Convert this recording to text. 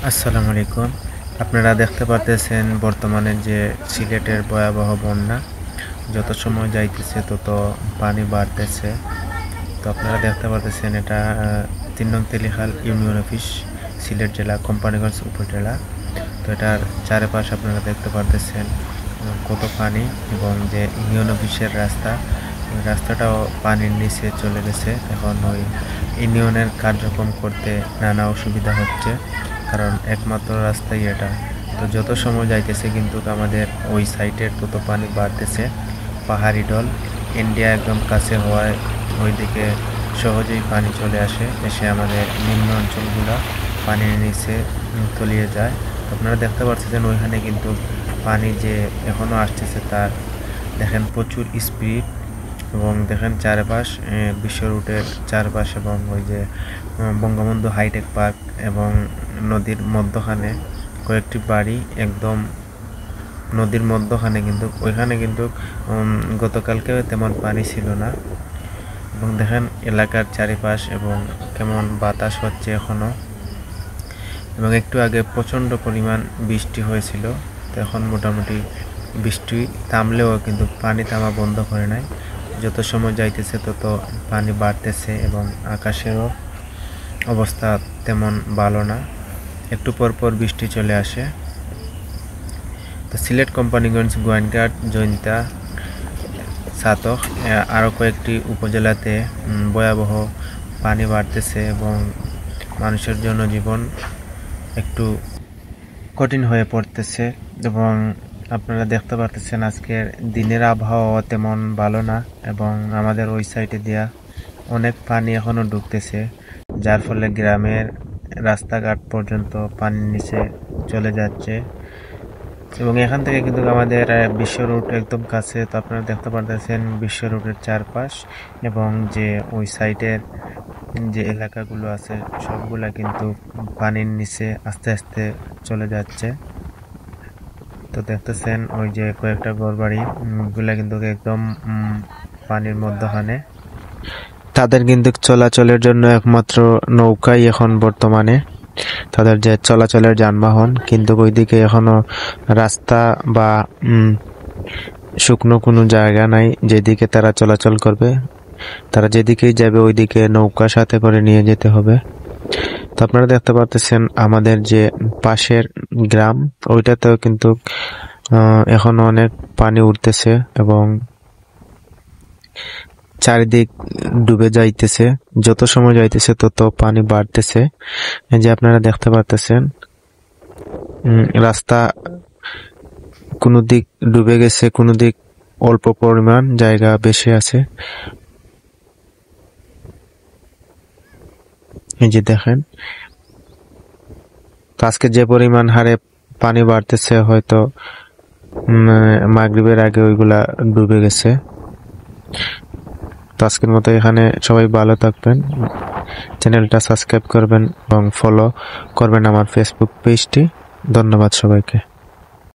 আসসালামু আলাইকুম। আপনারা দেখতে পারতেছেন বর্তমানে যে সিলেটের ভয়াবহ বন্যা, যত সময় যাইতেছে তত পানি বাড়তেছে। তো আপনারা দেখতে পারতেছেন এটা ৩ নং তেলিখাল ইউনিয়ন অফিস, সিলেট জেলা, কোম্পানিগঞ্জ উপজেলা। তো এটার চারপাশ আপনারা দেখতে পারতেছেন কত পানি, এবং যে ইউনিয়ন অফিসের রাস্তা, ওই রাস্তাটাও পানির নিচে চলে গেছে। এখন ওই ইউনিয়নের কার্যক্রম করতে নানা অসুবিধা হচ্ছে, কারণ একমাত্র রাস্তাই এটা। তো যত সময় যাইতেছে কিন্তু আমাদের ওই সাইটের তত পানি বাড়তেছে। পাহাড়ি ঢল, ইন্ডিয়া একদম কাছে হওয়ায় ওইদিকে সহজেই পানি চলে আসে, এসে আমাদের নিম্ন অঞ্চলগুলো পানির নিচে তলিয়ে যায়। তো আপনারা দেখতে পাচ্ছেন ওইখানে কিন্তু পানি যে এখনও আসতেছে, তার দেখেন প্রচুর স্পিড। এবং দেখেন চারপাশ বিশ্ব রুটের চারপাশ, এবং ওই যে বঙ্গবন্ধু হাইটেক পার্ক এবং নদীর মধ্যখানে কয়েকটি বাড়ি, একদম নদীর মধ্যখানে। কিন্তু ওইখানে কিন্তু গতকালকে তেমন পানি ছিল না। এবং দেখেন এলাকার চারিপাশ এবং কেমন বাতাস হচ্ছে এখনও। এবং একটু আগে প্রচণ্ড পরিমাণ বৃষ্টি হয়েছিল, তো এখন মোটামুটি বৃষ্টি থামলেও কিন্তু পানি থামা বন্ধ করে নাই। যত সময় যাইতেছে তত পানি বাড়তেছে, এবং আকাশেরও অবস্থা তেমন ভালো না, একটু পর পর বৃষ্টি চলে আসে। তো সিলেট, কোম্পানিগঞ্জ, গোয়াইনঘাট, জৈন্তা, ছাতক আরও কয়েকটি উপজেলাতে ভয়াবহ পানি বাড়তেছে, এবং মানুষের জনজীবন একটু কঠিন হয়ে পড়তেছে। এবং আপনারা দেখতে পারতেছেন আজকের দিনের আবহাওয়া তেমন ভালো না, এবং আমাদের ওই সাইডে দিয়া অনেক পানি এখনও ঢুকতেছে, যার ফলে গ্রামের রাস্তাঘাট পর্যন্ত পানির নিচে চলে যাচ্ছে। এবং এখান থেকে কিন্তু আমাদের বিশ্ব রুট একদম কাছে। তো আপনারা দেখতে পারতেছেন বিশ্ব রুটের চারপাশ এবং যে ওই সাইডের যে এলাকাগুলো আছে সবগুলা কিন্তু পানির নিচে আস্তে আস্তে চলে যাচ্ছে। তো দেখতেছেন ওই যে কয়েকটা ঘরবাড়ি গুলা কিন্তু একদম পানির মধ্যখানে। তাদের কিন্তু চলাচলের জন্য একমাত্র নৌকাই এখন বর্তমানে তাদের যে চলাচলের যানবাহন, কিন্তু ওইদিকে এখনো রাস্তা বা শুকনো কোনো জায়গা নাই যেদিকে তারা চলাচল করবে। তারা যেদিকেই যাবে ওইদিকে নৌকা সাথে করে নিয়ে যেতে হবে। তো আপনারা দেখতে পাচ্ছেন আমাদের যে পাশের গ্রাম, ওইটাতেও কিন্তু এখন অনেক পানি উঠতেছে এবং চারিদিক ডুবে যাইতেছে। যত সময় যাইতেছে তত পানি বাড়তেছে। এই যে আপনারা দেখতে পাচ্ছেন রাস্তা কোনো দিক ডুবে গেছে, কোনো দিক অল্প পরিমাণ জায়গা বেশি আছে। এই যে দেখেন আজকে যে পরিমাণ হারে পানি বাড়তেছে, হয়তো মাগরিবের আগে ওইগুলা ডুবে গেছে। তো আজকের মতো এখানে সবাই ভালো থাকবেন, চ্যানেলটা সাবস্ক্রাইব করবেন এবং ফলো করবেন আমার ফেসবুক পেজটি। ধন্যবাদ সবাইকে।